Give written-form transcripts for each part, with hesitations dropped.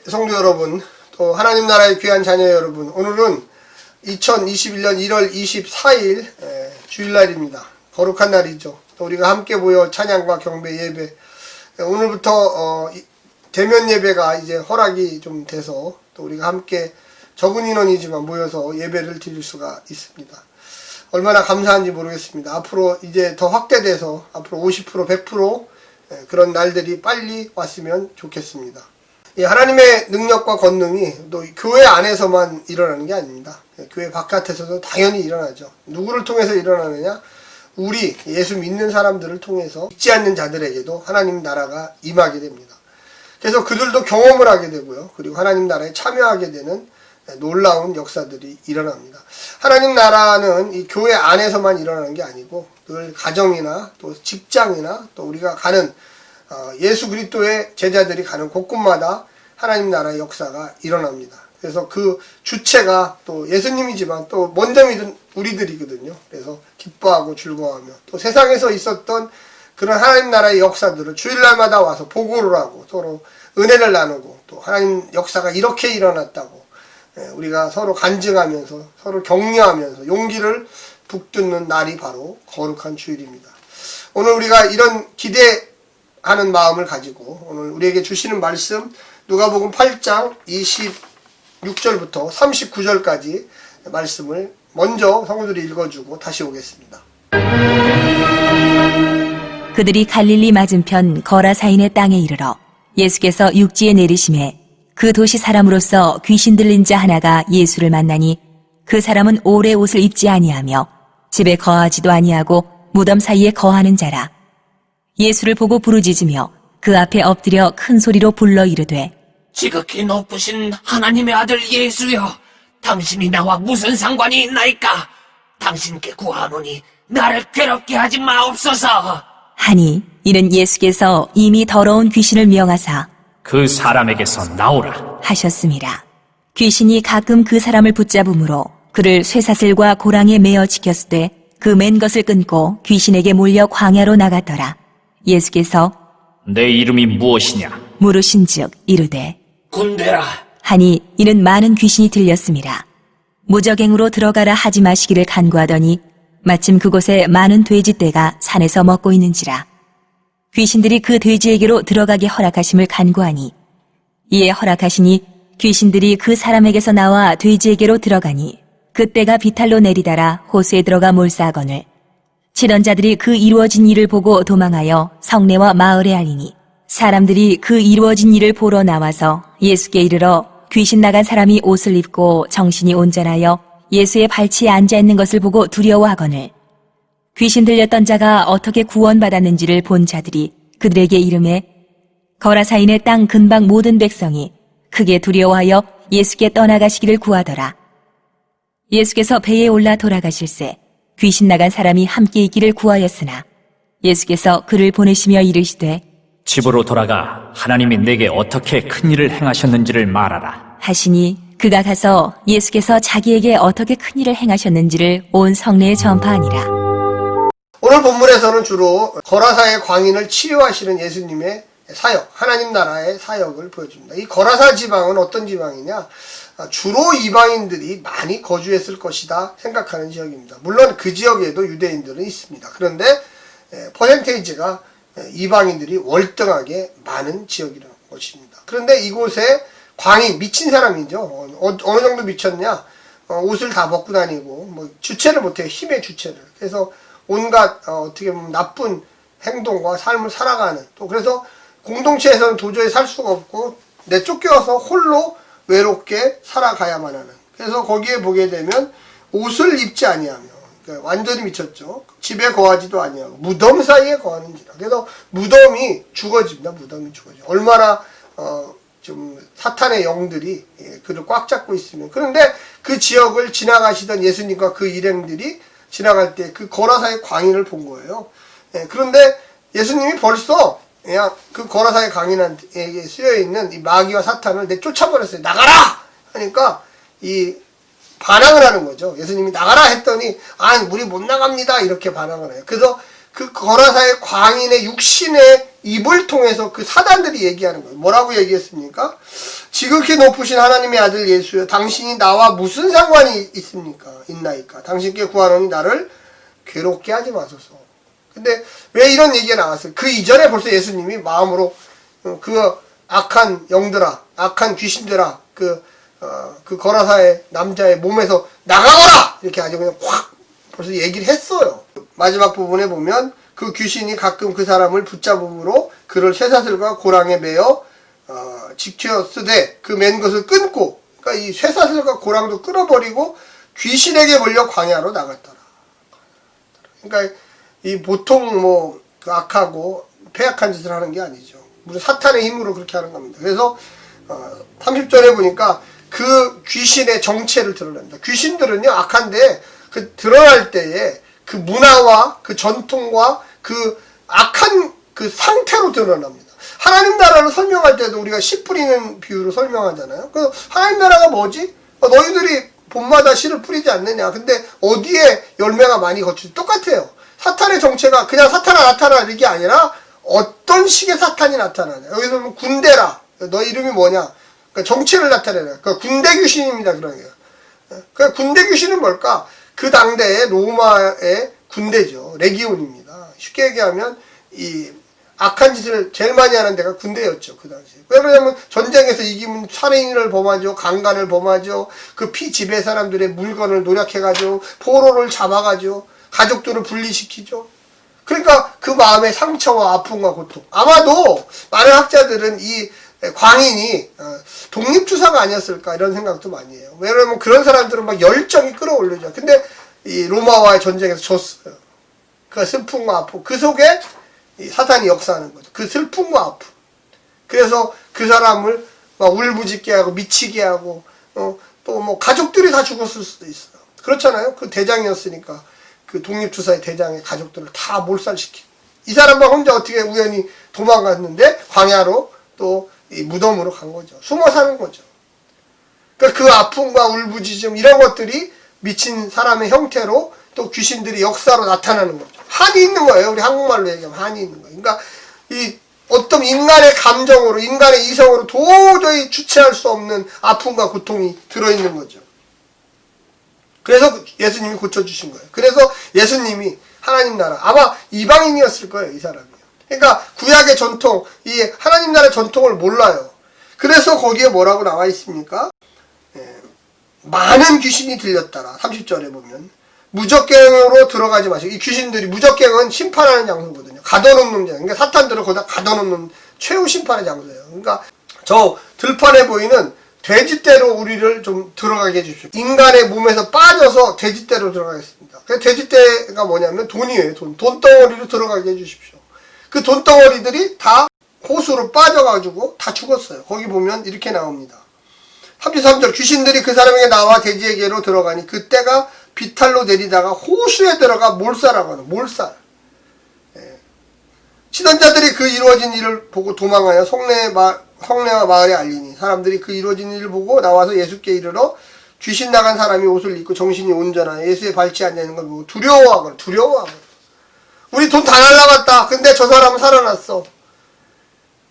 성도 여러분, 또 하나님 나라의 귀한 자녀 여러분, 오늘은 2021년 1월 24일 주일날입니다. 거룩한 날이죠. 또 우리가 함께 모여 찬양과 경배 예배, 오늘부터 대면 예배가 이제 허락이 좀 돼서 또 우리가 함께 적은 인원이지만 모여서 예배를 드릴 수가 있습니다. 얼마나 감사한지 모르겠습니다. 앞으로 이제 더 확대돼서 앞으로 50%, 100% 그런 날들이 빨리 왔으면 좋겠습니다. 하나님의 능력과 권능이 또 교회 안에서만 일어나는 게 아닙니다. 교회 바깥에서도 당연히 일어나죠. 누구를 통해서 일어나느냐? 우리 예수 믿는 사람들을 통해서 믿지 않는 자들에게도 하나님 나라가 임하게 됩니다. 그래서 그들도 경험을 하게 되고요. 그리고 하나님 나라에 참여하게 되는 놀라운 역사들이 일어납니다. 하나님 나라는 이 교회 안에서만 일어나는 게 아니고 늘 가정이나 또 직장이나 또 우리가 가는 예수 그리스도의 제자들이 가는 곳곳마다 하나님 나라의 역사가 일어납니다. 그래서 그 주체가 또 예수님이지만 또 먼저 믿은 우리들이거든요. 그래서 기뻐하고 즐거워하며 또 세상에서 있었던 그런 하나님 나라의 역사들을 주일날마다 와서 보고를 하고 서로 은혜를 나누고 또 하나님 역사가 이렇게 일어났다고 우리가 서로 간증하면서 서로 격려하면서 용기를 북돋는 날이 바로 거룩한 주일입니다. 오늘 우리가 이런 기대하는 마음을 가지고 오늘 우리에게 주시는 말씀 누가복음 8장 26절부터 39절까지 말씀을 먼저 성도들이 읽어주고 다시 오겠습니다. 그들이 갈릴리 맞은편 거라사인의 땅에 이르러 예수께서 육지에 내리심에 그 도시 사람으로서 귀신 들린 자 하나가 예수를 만나니 그 사람은 오래 옷을 입지 아니하며 집에 거하지도 아니하고 무덤 사이에 거하는 자라. 예수를 보고 부르짖으며 그 앞에 엎드려 큰 소리로 불러 이르되 지극히 높으신 하나님의 아들 예수여, 당신이 나와 무슨 상관이 있나이까? 당신께 구하노니 나를 괴롭게 하지 마옵소서. 하니 이는 예수께서 이미 더러운 귀신을 명하사 그 사람에게서 나오라 하셨습니다. 귀신이 가끔 그 사람을 붙잡음으로 그를 쇠사슬과 고랑에 매어 지켰을 때 그 맨 것을 끊고 귀신에게 몰려 광야로 나갔더라. 예수께서 내 이름이 무엇이냐 물으신즉 이르되 군대라. 하니 이는 많은 귀신이 들렸습니다. 무적행으로 들어가라 하지 마시기를 간구하더니 마침 그곳에 많은 돼지떼가 산에서 먹고 있는지라. 귀신들이 그 돼지에게로 들어가게 허락하심을 간구하니 이에 허락하시니 귀신들이 그 사람에게서 나와 돼지에게로 들어가니 그때가 비탈로 내리다라 호수에 들어가 몰사하거늘 치던 자들이 그 이루어진 일을 보고 도망하여 성내와 마을에 알리니 사람들이 그 이루어진 일을 보러 나와서 예수께 이르러 귀신 나간 사람이 옷을 입고 정신이 온전하여 예수의 발치에 앉아있는 것을 보고 두려워하거늘 귀신 들렸던 자가 어떻게 구원받았는지를 본 자들이 그들에게 이르매 거라사인의 땅 근방 모든 백성이 크게 두려워하여 예수께 떠나가시기를 구하더라. 예수께서 배에 올라 돌아가실새 귀신 나간 사람이 함께 있기를 구하였으나 예수께서 그를 보내시며 이르시되 집으로 돌아가 하나님이 내게 어떻게 큰 일을 행하셨는지를 말하라 하시니 그가 가서 예수께서 자기에게 어떻게 큰 일을 행하셨는지를 온 성내에 전파하니라. 오늘 본문에서는 주로 거라사의 광인을 치유하시는 예수님의 사역, 하나님 나라의 사역을 보여줍니다. 이 거라사 지방은 어떤 지방이냐? 주로 이방인들이 많이 거주했을 것이다 생각하는 지역입니다. 물론 그 지역에도 유대인들은 있습니다. 그런데 퍼센테이지가 이방인들이 월등하게 많은 지역이라는 것입니다. 그런데 이곳에 광인, 미친 사람이죠. 어느 정도 미쳤냐? 옷을 다 벗고 다니고 주체를 못해요. 힘의 주체를. 그래서 온갖 어떻게 보면 나쁜 행동과 삶을 살아가는, 또 그래서 공동체에서는 도저히 살 수가 없고 내쫓겨서 홀로 외롭게 살아가야만 하는, 그래서 거기에 보게 되면 옷을 입지 아니하며, 그러니까 완전히 미쳤죠. 집에 거하지도 아니하고 무덤 사이에 거하는지라. 그래서 무덤이 죽어집니다. 무덤이 죽어져. 얼마나 좀 사탄의 영들이 그를 꽉 잡고 있으면. 그런데 그 지역을 지나가시던 예수님과 그 일행들이 지나갈 때 그 거라사의 광인을 본 거예요. 그런데 예수님이 벌써 그냥 그 거라사의 광인에게 쓰여있는 이 마귀와 사탄을 내쫓아버렸어요. 나가라! 하니까 이 반항을 하는 거죠. 예수님이 나가라 했더니 우리 못 나갑니다. 이렇게 반항을 해요. 그래서 그 거라사의 광인의 육신의 입을 통해서 그 사단들이 얘기하는 거예요. 뭐라고 얘기했습니까? 지극히 높으신 하나님의 아들 예수여, 당신이 나와 무슨 상관이 있나이까? 당신께 구하노니 나를 괴롭게 하지 마소서. 근데 왜 이런 얘기가 나왔어요? 그 이전에 벌써 예수님이 마음으로 그 악한 영들아, 악한 귀신들아, 그 거라사의 남자의 몸에서 나가거라! 이렇게 아주 그냥 확 벌써 얘기를 했어요. 마지막 부분에 보면 그 귀신이 가끔 그 사람을 붙잡음으로 그를 쇠사슬과 고랑에 매어 지켜쓰되 그 맨 것을 끊고, 그러니까 이 쇠사슬과 고랑도 끊어버리고 귀신에게 몰려 광야로 나갔더라. 그러니까 이 보통 그 악하고 폐악한 짓을 하는 게 아니죠. 무슨 사탄의 힘으로 그렇게 하는 겁니다. 그래서 30절에 보니까 그 귀신의 정체를 드러냅니다. 귀신들은요 악한데 그 드러날 때에 그 문화와 그 전통과 그 악한 그 상태로 드러납니다. 하나님 나라를 설명할 때도 우리가 씨 뿌리는 비유로 설명하잖아요. 그래서 하나님 나라가 뭐지? 너희들이 봄마다 씨를 뿌리지 않느냐. 근데 어디에 열매가 많이 거치지? 똑같아요. 사탄의 정체가 그냥 사탄아 나타나 이게 아니라 어떤 식의 사탄이 나타나냐. 여기서 보면 군대라. 너 이름이 뭐냐. 그러니까 정체를 나타내라. 그러니까 군대 귀신입니다. 그런 게. 그러니까 군대 귀신은 뭘까? 그 당대의 로마의 군대죠. 레기온입니다. 쉽게 얘기하면 이 악한 짓을 제일 많이 하는 데가 군대였죠. 그 당시에. 왜 그러냐면 전쟁에서 이기면 살인을 범하죠. 강간을 범하죠. 그 피지배 사람들의 물건을 노력해가지고 포로를 잡아가지고 가족들을 분리시키죠. 그러니까 그 마음의 상처와 아픔과 고통. 아마도 많은 학자들은 이 광인이 독립투사가 아니었을까 이런 생각도 많이 해요. 왜냐면 그런 사람들은 막 열정이 끌어올리죠. 근데 이 로마와의 전쟁에서 졌어요. 그 슬픔과 아픔. 그 속에 이 사탄이 역사하는 거죠. 그 슬픔과 아픔. 그래서 그 사람을 막 울부짖게 하고 미치게 하고 또 뭐 가족들이 다 죽었을 수도 있어요. 그렇잖아요. 그 대장이었으니까 그 독립투사의 대장의 가족들을 다 몰살시키고 이 사람만 혼자 어떻게 우연히 도망갔는데 광야로 또 이 무덤으로 간 거죠. 숨어 사는 거죠. 그러니까 그 아픔과 울부짖음 이런 것들이 미친 사람의 형태로 또 귀신들이 역사로 나타나는 거죠. 한이 있는 거예요. 우리 한국말로 얘기하면 한이 있는 거예요. 그러니까 이 어떤 인간의 감정으로, 인간의 이성으로 도저히 주체할 수 없는 아픔과 고통이 들어있는 거죠. 그래서 예수님이 고쳐주신 거예요. 그래서 예수님이 하나님 나라, 아마 이방인이었을 거예요, 이 사람이. 그러니까 구약의 전통, 이 하나님 나라의 전통을 몰라요. 그래서 거기에 뭐라고 나와 있습니까? 많은 귀신이 들렸더라. 30절에 보면. 무적갱으로 들어가지 마시고. 이 귀신들이, 무적갱은 심판하는 장소거든요. 가둬놓는 장소. 그러니까 사탄들을 거기다 가둬놓는 최후 심판의 장소예요. 그러니까 저 들판에 보이는 돼지떼로 우리를 좀 들어가게 해주십시오. 인간의 몸에서 빠져서 돼지떼로 들어가겠습니다. 돼지떼가 뭐냐면 돈이에요. 돈덩어리로 들어가게 해주십시오. 그 돈덩어리들이 다 호수로 빠져가지고 다 죽었어요. 거기 보면 이렇게 나옵니다. 33절 귀신들이 그 사람에게 나와 돼지에게로 들어가니 그때가 비탈로 내리다가 호수에 들어가 몰살하고 하는 몰살. 치던 자들이 그 이루어진 일을 보고 도망하여 성내와 마을에 알리니 사람들이 그 이루어진 일을 보고 나와서 예수께 이르러 귀신 나간 사람이 옷을 입고 정신이 온전하여 예수의 발치 앉아있는 걸 보고 두려워하거나. 우리 돈 다 날라갔다. 근데 저 사람은 살아났어.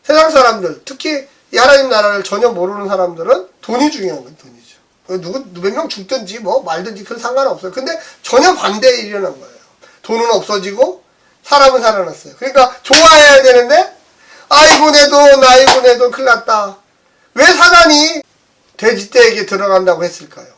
세상 사람들, 특히 이 하나님 나라를 전혀 모르는 사람들은 돈이 중요한 건 돈이죠. 몇 명 죽든지 뭐 말든지 그건 상관없어요. 근데 전혀 반대의 일이 일어난 거예요. 돈은 없어지고 사람은 살아났어요. 그러니까 좋아해야 되는데 아이고 내 돈, 아이고 내 돈 큰일 났다. 왜 사단이 돼지떼에게 들어간다고 했을까요?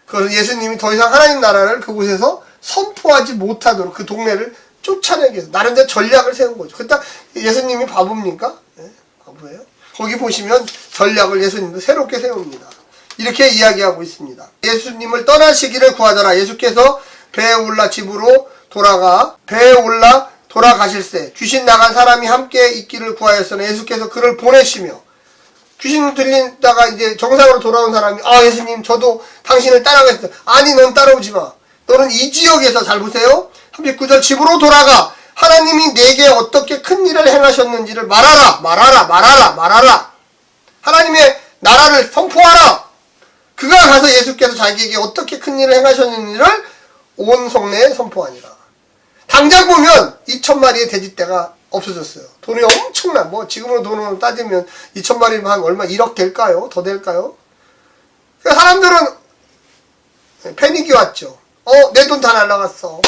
그것은 예수님이 더 이상 하나님 나라를 그곳에서 선포하지 못하도록 그 동네를 쫓아내기 위해서 나름대로 전략을 세운 거죠. 그렇다 예수님이 바보입니까? 네, 바보예요. 거기 보시면 전략을 예수님도 새롭게 세웁니다. 이렇게 이야기하고 있습니다. 예수님을 떠나시기를 구하더라. 예수께서 배에 올라 집으로 돌아가실새 귀신 나간 사람이 함께 있기를 구하였으나 예수께서 그를 보내시며 귀신 들린다가 이제 정상으로 돌아온 사람이 예수님 저도 당신을 따라가겠어요. 아니 넌 따라오지 마. 너는 이 지역에서 잘 보세요. 39절 집으로 돌아가 하나님이 내게 어떻게 큰 일을 행하셨는지를 말하라. 하나님의 나라를 선포하라. 그가 가서 예수께서 자기에게 어떻게 큰 일을 행하셨는지를 온 성내에 선포하니라. 당장 보면 2,000마리의 돼지떼가 없어졌어요. 돈이 엄청난, 뭐 지금으로 돈으로 따지면 2,000마리면 한 얼마 1억 될까요? 더 될까요? 그러니까 사람들은 패닉이 왔죠. 내 돈 다 날라갔어.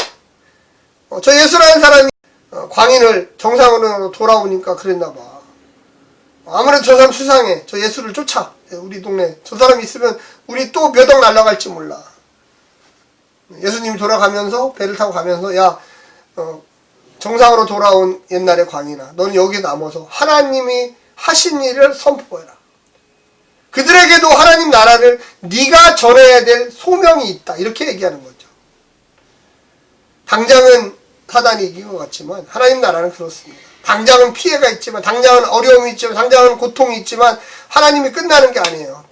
저 예수라는 사람이 광인을 정상으로 돌아오니까 그랬나 봐. 아무래도 저 사람 수상해. 저 예수를 쫓아. 우리 동네 저 사람이 있으면 우리 또 몇 억 날라갈지 몰라. 예수님이 돌아가면서 배를 타고 가면서 야 정상으로 돌아온 옛날의 광인아, 너는 여기에 남아서 하나님이 하신 일을 선포해라. 그들에게도 하나님 나라를 네가 전해야 될 소명이 있다. 이렇게 얘기하는 거죠. 당장은 사단이 이긴 것 같지만 하나님 나라는 그렇습니다. 당장은 피해가 있지만, 당장은 어려움이 있지만, 당장은 고통이 있지만 하나님이 끝나는 게 아니에요.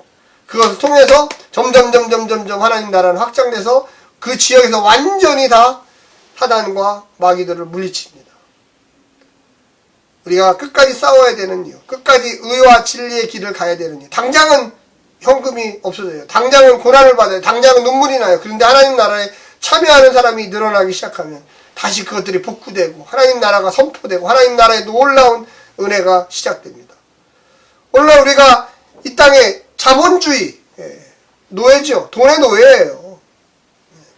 그것을 통해서 점점 하나님 나라는 확장돼서 그 지역에서 완전히 다 사단과 마귀들을 물리칩니다. 우리가 끝까지 싸워야 되는 이유, 끝까지 의와 진리의 길을 가야 되는 이유. 당장은 현금이 없어져요. 당장은 고난을 받아요. 당장은 눈물이 나요. 그런데 하나님 나라에 참여하는 사람이 늘어나기 시작하면 다시 그것들이 복구되고 하나님 나라가 선포되고 하나님 나라의 놀라운 은혜가 시작됩니다. 오늘날 우리가 이 땅에 자본주의, 노예죠. 돈의 노예예요.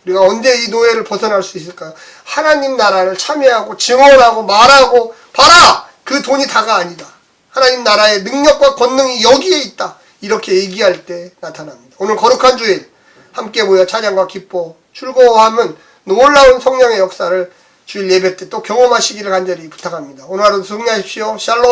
우리가 언제 이 노예를 벗어날 수 있을까요? 하나님 나라를 참여하고 증언하고 말하고 봐라! 그 돈이 다가 아니다. 하나님 나라의 능력과 권능이 여기에 있다. 이렇게 얘기할 때 나타납니다. 오늘 거룩한 주일 함께 모여 찬양과 기뻐 즐거워하면 놀라운 성령의 역사를 주일 예배 때 또 경험하시기를 간절히 부탁합니다. 오늘 하루도 승리하십시오. 샬롬.